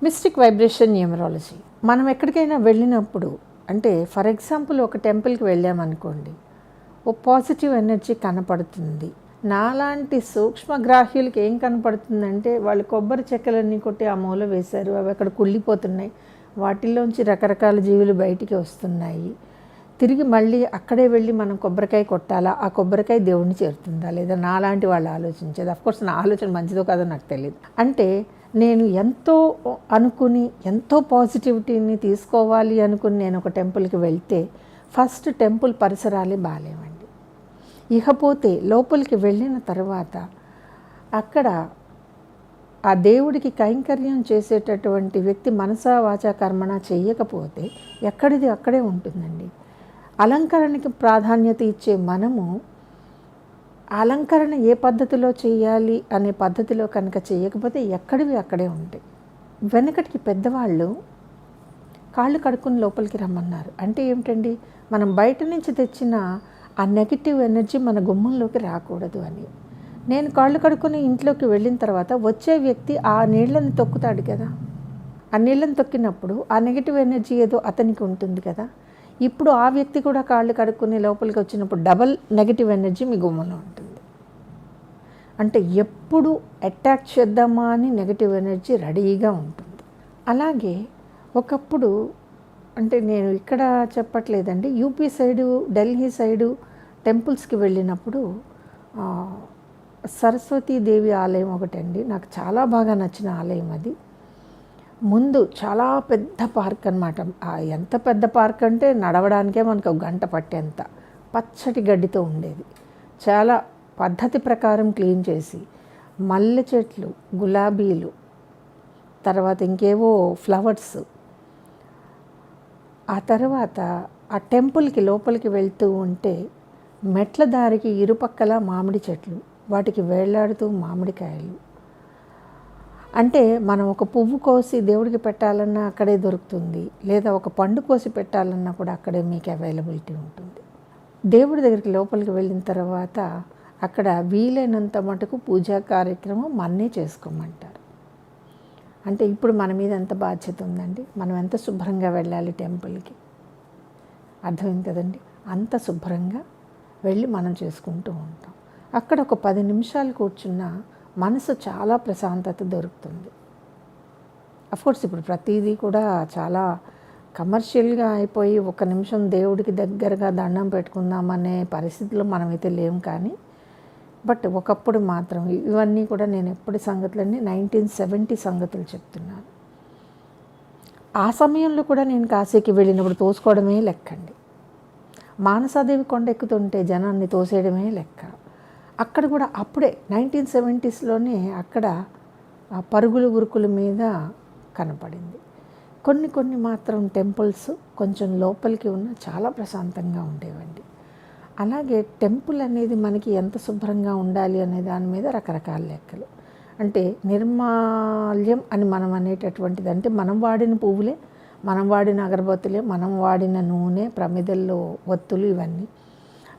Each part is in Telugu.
Mystic vibration numerology. మనం ఎక్కడికైనా వెళ్ళినప్పుడు, అంటే ఫర్ ఎగ్జాంపుల్ ఒక టెంపుల్కి వెళ్ళామనుకోండి, ఓ పాజిటివ్ ఎనర్జీ కనపడుతుంది. నాలాంటి సూక్ష్మగ్రాహ్యులకి ఏం కనపడుతుందంటే, వాళ్ళు కొబ్బరి చెక్కలన్నీ కొట్టి ఆ మూల వేశారు, అవి అక్కడ కుళ్ళిపోతున్నాయి, వాటిల్లోంచి రకరకాల జీవులు బయటికి వస్తున్నాయి. తిరిగి మళ్ళీ అక్కడే వెళ్ళి మనం కొబ్బరికాయ కొట్టాలా, ఆ కొబ్బరికాయ దేవుడిని చేరుతుందా లేదా, నాలాంటి వాళ్ళు ఆలోచించేది. అఫ్కోర్స్ నా ఆలోచన మంచిదో కాదో నాకు తెలియదు. అంటే నేను ఎంతో అనుకుని, ఎంతో పాజిటివిటీని తీసుకోవాలి అనుకుని నేను ఒక టెంపుల్కి వెళ్తే, ఫస్ట్ టెంపుల్ పరిసరాలే బాగాలేవండి. ఇకపోతే లోపలికి వెళ్ళిన తర్వాత అక్కడ ఆ దేవుడికి కైంకర్యం చేసేటటువంటి వ్యక్తి మనసా వాచా కర్మణ చెయ్యకపోతే ఎక్కడిది అక్కడే ఉంటుందండి. అలంకరణకి ప్రాధాన్యత ఇచ్చే మనము అలంకరణ ఏ పద్ధతిలో చేయాలి అనే పద్ధతిలో కనుక చేయకపోతే ఎక్కడివి అక్కడే ఉంటాయి. వెనకటికి పెద్దవాళ్ళు కాళ్ళు కడుక్కుని లోపలికి రమ్మన్నారు. అంటే ఏమిటండి, మనం బయట నుంచి తెచ్చిన ఆ నెగిటివ్ ఎనర్జీ మన గుమ్మంలోకి రాకూడదు అని. నేను కాళ్ళు కడుక్కుని ఇంట్లోకి వెళ్ళిన తర్వాత వచ్చే వ్యక్తి ఆ నీళ్ళని తొక్కుతాడు కదా, ఆ నీళ్ళని తొక్కినప్పుడు ఆ నెగిటివ్ ఎనర్జీ ఏదో అతనికి ఉంటుంది కదా. ఇప్పుడు ఆ వ్యక్తి కూడా కాళ్ళు కడుక్కుని లోపలికి వచ్చినప్పుడు డబల్ నెగిటివ్ ఎనర్జీ మీ గుమ్మంలో ఉంటుంది. అంటే ఎప్పుడు అటాక్ చేద్దామా అని నెగిటివ్ ఎనర్జీ రెడీగా ఉంటుంది. అలాగే ఒకప్పుడు, అంటే నేను ఇక్కడ చెప్పట్లేదండి, యూపీ సైడు, ఢిల్లీ సైడు టెంపుల్స్కి వెళ్ళినప్పుడు సరస్వతీదేవి ఆలయం ఒకటండి, నాకు చాలా బాగా నచ్చిన ఆలయం అది. ముందు చాలా పెద్ద పార్క్ అనమాట. ఎంత పెద్ద పార్క్ అంటే నడవడానికే మనకు ఒక గంట పట్టేంత పచ్చటి గడ్డితో ఉండేది. చాలా పద్ధతి ప్రకారం క్లీన్ చేసి, మల్లె చెట్లు, గులాబీలు, తర్వాత ఇంకేవో ఫ్లవర్స్. ఆ తర్వాత ఆ టెంపుల్కి లోపలికి వెళ్తూ ఉంటే మెట్ల దారికి ఇరుపక్కల మామిడి చెట్లు, వాటికి వేళ్లాడుతూ మామిడికాయలు. అంటే మనం ఒక పువ్వు కోసి దేవుడికి పెట్టాలన్నా అక్కడే దొరుకుతుంది, లేదా ఒక పండు కోసి పెట్టాలన్నా కూడా అక్కడే మీకు అవైలబిలిటీ ఉంటుంది. దేవుడి దగ్గరికి లోపలికి వెళ్ళిన తర్వాత అక్కడ వీలైనంత మటుకు పూజా కార్యక్రమం మన్నే చేసుకోమంటారు. అంటే ఇప్పుడు మన మీద ఎంత బాధ్యత ఉందండి, మనం ఎంత శుభ్రంగా వెళ్ళాలి టెంపుల్కి, అర్థమైంది కదండి. అంత శుభ్రంగా వెళ్ళి మనం చేసుకుంటూ ఉంటాం. అక్కడ ఒక 10 నిమిషాలు కూర్చున్నా మనసు చాలా ప్రశాంతత దొరుకుతుంది. అఫ్కోర్స్ ఇప్పుడు ప్రతిదీ కూడా చాలా కమర్షియల్గా అయిపోయి, ఒక నిమిషం దేవుడికి దగ్గరగా దండం పెట్టుకుందామనే పరిస్థితిలో మనమైతే లేము. కానీ బట్ ఒకప్పుడు మాత్రం ఇవన్నీ కూడా, నేను ఎప్పటి సంగతులన్నీ 1970 సంగతులు చెప్తున్నాను. ఆ సమయంలో కూడా నేను కాశీకి వెళ్ళినప్పుడు తోసుకోవడమే లెక్కండి. మానసాదేవి కొండ ఎక్కుతుంటే జనాన్ని తోసేయడమే లెక్క. అక్కడ కూడా అప్పుడే 1970స్లోనే అక్కడ ఆ పరుగులు ఉరుకుల మీద కనపడింది. కొన్ని మాత్రం టెంపుల్స్ కొంచెం లోపలికి ఉన్న చాలా ప్రశాంతంగా ఉండేవండి. అలాగే టెంపుల్ అనేది మనకి ఎంత శుభ్రంగా ఉండాలి అనే దాని మీద రకరకాల లెక్కలు. అంటే నిర్మాల్యం అని మనం అనేటటువంటిది, అంటే మనం వాడిన పువ్వులే, మనం వాడిన అగరబత్తులే, మనం వాడిన నూనె, ప్రమిదల్లో ఒత్తులు, ఇవన్నీ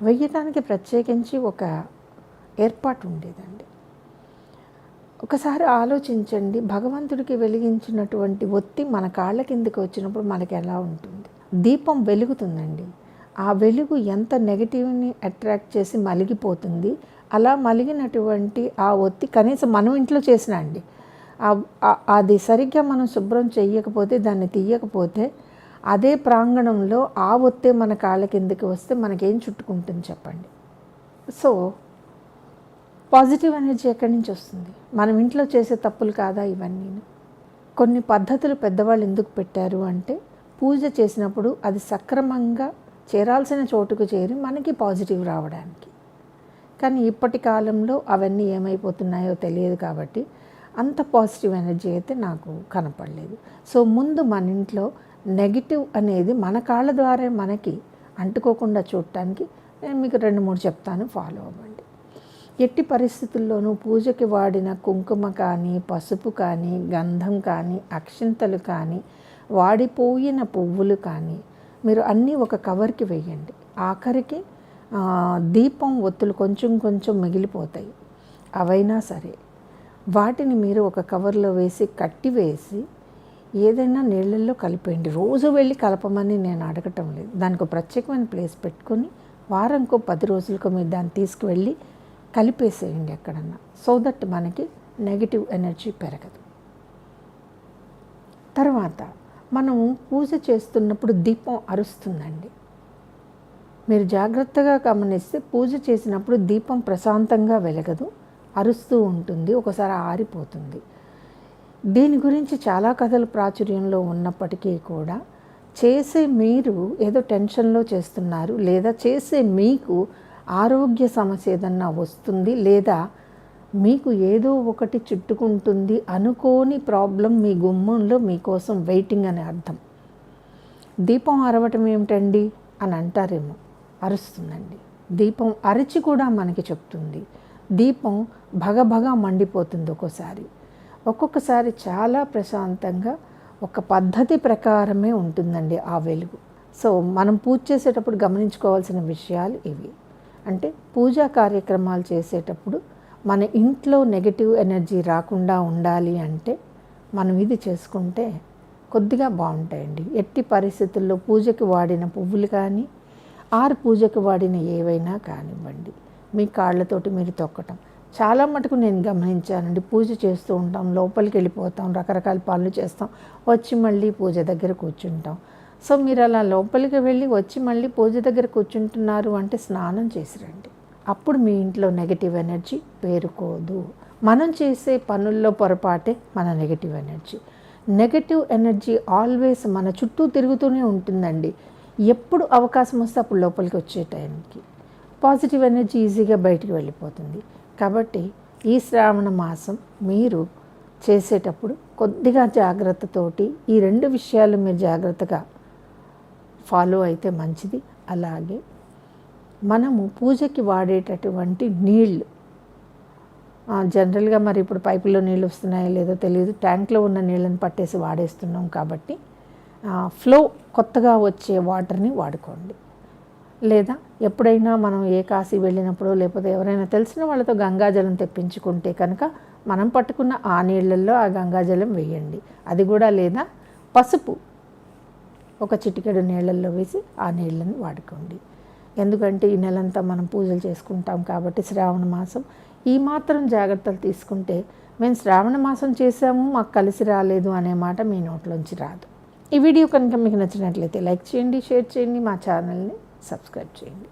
వెయ్యటానికి ప్రత్యేకించి ఒక ఏర్పాటు ఉండేదండి. ఒకసారి ఆలోచించండి, భగవంతుడికి వెలిగించినటువంటి ఒత్తి మన కాళ్ళ కిందకి వచ్చినప్పుడు మనకి ఎలా ఉంటుంది. దీపం వెలుగుతుందండి, ఆ వెలుగు ఎంత నెగిటివ్ని అట్రాక్ట్ చేసి మలిగిపోతుంది. అలా మలిగినటువంటి ఆ ఒత్తి కనీసం మనం ఇంట్లో చేసినా అండి, అది సరిగ్గా మనం శుభ్రం చేయకపోతే, దాన్ని తీయకపోతే, అదే ప్రాంగణంలో ఆ ఒత్తే మన కాళ్ళ కిందకి వస్తే మనకేం చుట్టుకుంటుంది చెప్పండి. సో పాజిటివ్ ఎనర్జీ ఎక్కడి నుంచి వస్తుంది? మనం ఇంట్లో చేసే తప్పులు కాదా ఇవన్నీ? కొన్ని పద్ధతులు పెద్దవాళ్ళు ఎందుకు పెట్టారు అంటే, పూజ చేసినప్పుడు అది సక్రమంగా చేరాల్సిన చోటుకు చేరి మనకి పాజిటివ్ రావడానికి. కానీ ఇప్పటి కాలంలో అవన్నీ ఏమైపోతున్నాయో తెలియదు కాబట్టి అంత పాజిటివ్ ఎనర్జీ అయితే నాకు కనపడలేదు. సో ముందు మన ఇంట్లో నెగిటివ్ అనేది మన కాళ్ళ ద్వారా మనకి అంటుకోకుండా చూడటానికి నేను మీకు 2-3 చెప్తాను, ఫాలో అవ్వండి. ఎట్టి పరిస్థితుల్లోనూ పూజకి వాడిన కుంకుమ కానీ, పసుపు కానీ, గంధం కానీ, అక్షింతలు కానీ, వాడిపోయిన పువ్వులు కానీ మీరు అన్నీ ఒక కవర్కి వేయండి. ఆఖరికి దీపం ఒత్తులు కొంచెం మిగిలిపోతాయి, అవైనా సరే వాటిని మీరు ఒక కవర్లో వేసి కట్టివేసి ఏదైనా నీళ్ళల్లో కలిపేయండి. రోజు వెళ్ళి కలపమని నేను అడగటం లేదు. దానికి ఒక ప్రత్యేకమైన ప్లేస్ పెట్టుకొని వారంకో 10 రోజులకో మీరు దాన్ని తీసుకువెళ్ళి కలిపేసేయండి ఎక్కడన్నా. సో దట్ మనకి నెగిటివ్ ఎనర్జీ పెరగదు. తర్వాత మనం పూజ చేస్తున్నప్పుడు దీపం అరుస్తుందండి. మీరు జాగ్రత్తగా గమనిస్తే పూజ చేసినప్పుడు దీపం ప్రశాంతంగా వెలగదు, అరుస్తూ ఉంటుంది, ఒకసారి ఆరిపోతుంది. దీని గురించి చాలా కథలు ప్రాచుర్యంలో ఉన్నప్పటికీ కూడా చేసే మీరు ఏదో టెన్షన్లో చేస్తున్నారు, లేదా చేసే మీకు ఆరోగ్య సమస్య ఏదన్నా వస్తుంది, లేదా మీకు ఏదో ఒకటి చుట్టుకుంటుంది అనుకోని ప్రాబ్లం మీ గుమ్మంలో మీకోసం వెయిటింగ్ అని అర్థం. దీపం అరవటం ఏమిటండి అని అంటారేమో, అరుస్తుందండి. దీపం అరిచి కూడా మనకి చెప్తుంది. దీపం భగభగా మండిపోతుంది ఒక్కొక్కసారి చాలా ప్రశాంతంగా ఒక పద్ధతి ప్రకారమే ఉంటుందండి ఆ వెలుగు. సో మనం పూజ చేసేటప్పుడు గమనించుకోవాల్సిన విషయాలు ఇవి. అంటే పూజా కార్యక్రమాలు చేసేటప్పుడు మన ఇంట్లో నెగటివ్ ఎనర్జీ రాకుండా ఉండాలి అంటే మనం ఇది చేసుకుంటే కొద్దిగా బాగుంటాయండి. ఎట్టి పరిస్థితుల్లో పూజకి వాడిన పువ్వులు కానీ పూజకి వాడిన ఏవైనా కానివ్వండి, మీ కాళ్ళతోటి మీరు తొక్కటం. చాలా మటుకు నేను గమనించానండి, పూజ చేస్తూ ఉంటాం, లోపలికి వెళ్ళిపోతాం, రకరకాల పనులు చేస్తాం, వచ్చి మళ్ళీ పూజ దగ్గర కూర్చుంటాం. సో మీరు అలా లోపలికి వెళ్ళి వచ్చి మళ్ళీ పూజ దగ్గర కూర్చుంటున్నారు అంటే స్నానం చేసి రండి. అప్పుడు మీ ఇంట్లో నెగటివ్ ఎనర్జీ పేరుకోదు. మనం చేసే పనుల్లో పొరపాటే మన నెగటివ్ ఎనర్జీ ఆల్వేస్ మన చుట్టూ తిరుగుతూనే ఉంటుందండి. ఎప్పుడు అవకాశం వస్తే అప్పుడు లోపలికి వచ్చే టైంకి పాజిటివ్ ఎనర్జీ ఈజీగా బయటికి వెళ్ళిపోతుంది. కాబట్టి ఈ శ్రావణ మాసం మీరు చేసేటప్పుడు కొద్దిగా జాగ్రత్తతోటి ఈ 2 విషయాలు మీరు జాగ్రత్తగా ఫాలో అయితే మంచిది. అలాగే మనము పూజకి వాడేటటువంటి నీళ్ళు జనరల్గా మరి ఇప్పుడు పైపులో నీళ్ళు వస్తున్నాయో లేదో తెలియదు, ట్యాంక్లో ఉన్న నీళ్ళని పట్టేసి వాడేస్తున్నాం. కాబట్టి ఫ్లో కొత్తగా వచ్చే వాటర్ని వాడుకోండి. లేదా ఎప్పుడైనా మనం ఏ కాశీ వెళ్ళినప్పుడు లేకపోతే ఎవరైనా తెలిసిన వాళ్ళతో గంగాజలం తెప్పించుకుంటే కనుక మనం పట్టుకున్న ఆ నీళ్ళల్లో ఆ గంగాజలం వేయండి. అది కూడా లేదా పసుపు ఒక చిటికెడు నీళ్ళల్లో వేసి ఆ నీళ్ళని వాడుకోండి. ఎందుకంటే ఈ నెలంతా మనం పూజలు చేసుకుంటాం కాబట్టి శ్రావణ మాసం ఈ మాత్రం జాగ్రత్తలు తీసుకుంటే మేము శ్రావణ మాసం చేసాము మాకు కలిసి రాలేదు అనే మాట మీ నోట్లోంచి రాదు. ఈ వీడియో కనుక మీకు నచ్చినట్లయితే లైక్ చేయండి, షేర్ చేయండి, మా ఛానల్ని సబ్స్క్రైబ్ చేయండి.